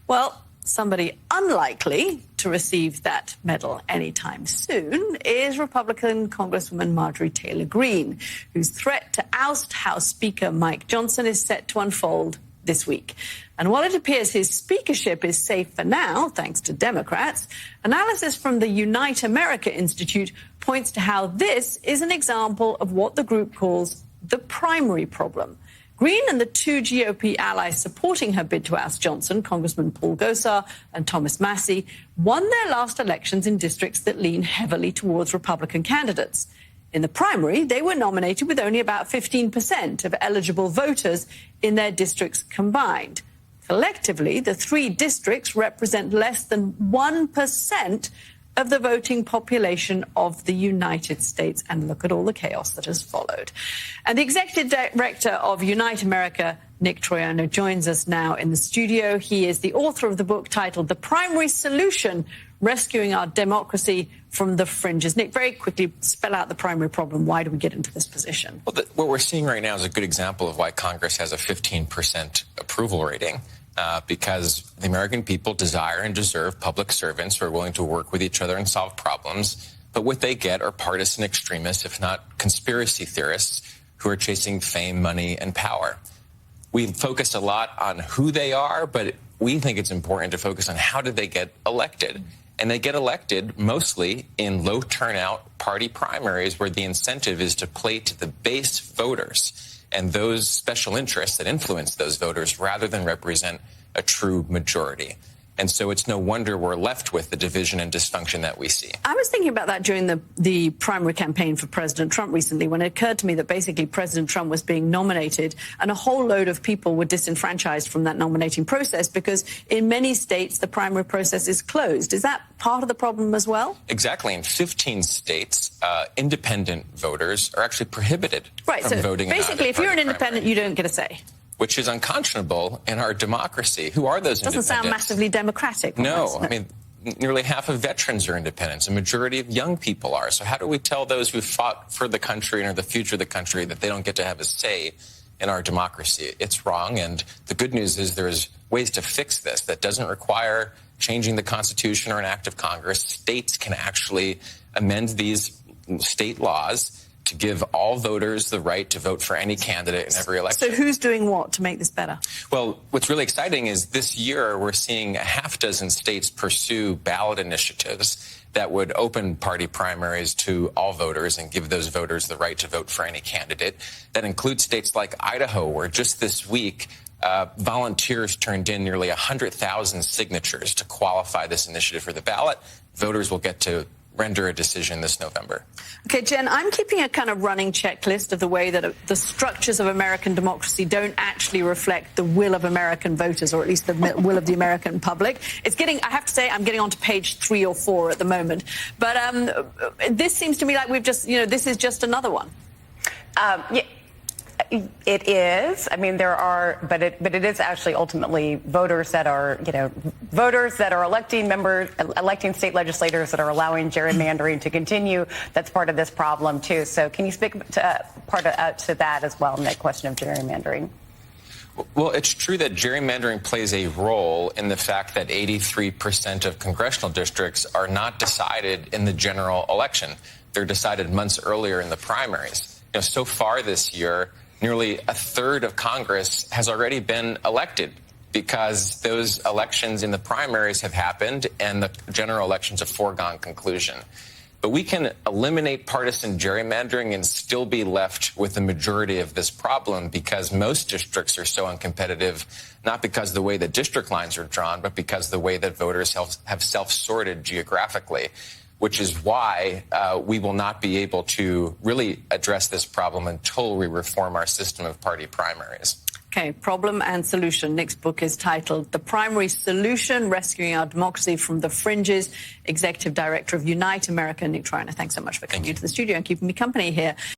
Well, somebody unlikely to receive that medal anytime soon is Republican Congresswoman Majorie Taylor Green, whose threat to oust House Speaker Mike Johnson is set to unfold this week. And while it appears his speakership is safe for now, thanks to Democrats, analysis from the Unite America Institute points to how this is an example of what the group calls the primary problem. Green and the two GOP allies supporting her bid to oust Johnson, Congressman Paul Gosar and Thomas Massie, won their last elections in districts that lean heavily towards Republican candidates. In the primary, they were nominated with only about 15% of eligible voters in their districts combined. Collectively, the three districts represent less than 1% of the voting population of the United States. And look at all the chaos that has followed. And the executive director of Unite America, Nick Troiano, joins us now in the studio. He is the author of the book titled The Primary Solution, Rescuing Our Democracy from the Fringes. Nick, very quickly spell out the primary problem. Why do we get into this position? Well, what we're seeing right now is a good example of why Congress has a 15% approval rating. Because the American people desire and deserve public servants who are willing to work with each other and solve problems. But what they get are partisan extremists, if not conspiracy theorists, who are chasing fame, money, and power. We've focused a lot on who they are, but we think it's important to focus on how did they get elected. And they get elected mostly in low turnout party primaries where the incentive is to play to the base voters and those special interests that influence those voters rather than represent a true majority. And so it's no wonder we're left with the division and dysfunction that we see. I was thinking about that during the primary campaign for President Trump recently, when it occurred to me that basically President Trump was being nominated and a whole load of people were disenfranchised from that nominating process because in many states the primary process is closed. Is that part of the problem as well? Exactly. In 15 states, independent voters are actually prohibited from voting. Basically, if you're an independent, you don't get a say. Which is unconscionable in our democracy. Who are those independents? Doesn't sound massively democratic. No, I mean, nearly half of veterans are independents. A majority of young people are. So how do we tell those who fought for the country and are the future of the country that they don't get to have a say in our democracy? It's wrong. And the good news is there's ways to fix this that doesn't require changing the Constitution or an act of Congress. States can actually amend these state laws to give all voters the right to vote for any candidate in every election. So who's doing what to make this better? Well, what's really exciting is this year we're seeing a half dozen states pursue ballot initiatives that would open party primaries to all voters and give those voters the right to vote for any candidate. That includes states like Idaho, where just this week volunteers turned in nearly 100,000 signatures to qualify this initiative for the ballot. Voters will get to render a decision this November. Okay, Jen, I'm keeping a kind of running checklist of the way that the structures of American democracy don't actually reflect the will of American voters, or at least the will of the American public. It's getting, I have to say, I'm getting onto page 3 or 4 at the moment. But this seems to me like we've just, this is just another one. Yeah. It is. I mean, there are, but it is actually ultimately voters that are, voters that are electing state legislators that are allowing gerrymandering to continue. That's part of this problem too. So, can you speak to to that as well, Nick? Question of gerrymandering. Well, it's true that gerrymandering plays a role in the fact that 83% of congressional districts are not decided in the general election. They're decided months earlier in the primaries. So far this year, nearly a third of Congress has already been elected because those elections in the primaries have happened and the general election's a foregone conclusion. But we can eliminate partisan gerrymandering and still be left with the majority of this problem because most districts are so uncompetitive, not because of the way the district lines are drawn, but because of the way that voters have self-sorted geographically, which is why we will not be able to really address this problem until we reform our system of party primaries. Okay, problem and solution. Nick's book is titled The Primary Solution, Rescuing Our Democracy from the Fringes. Executive Director of Unite America, Nick Troiano. Thanks so much for coming into the studio and keeping me company here.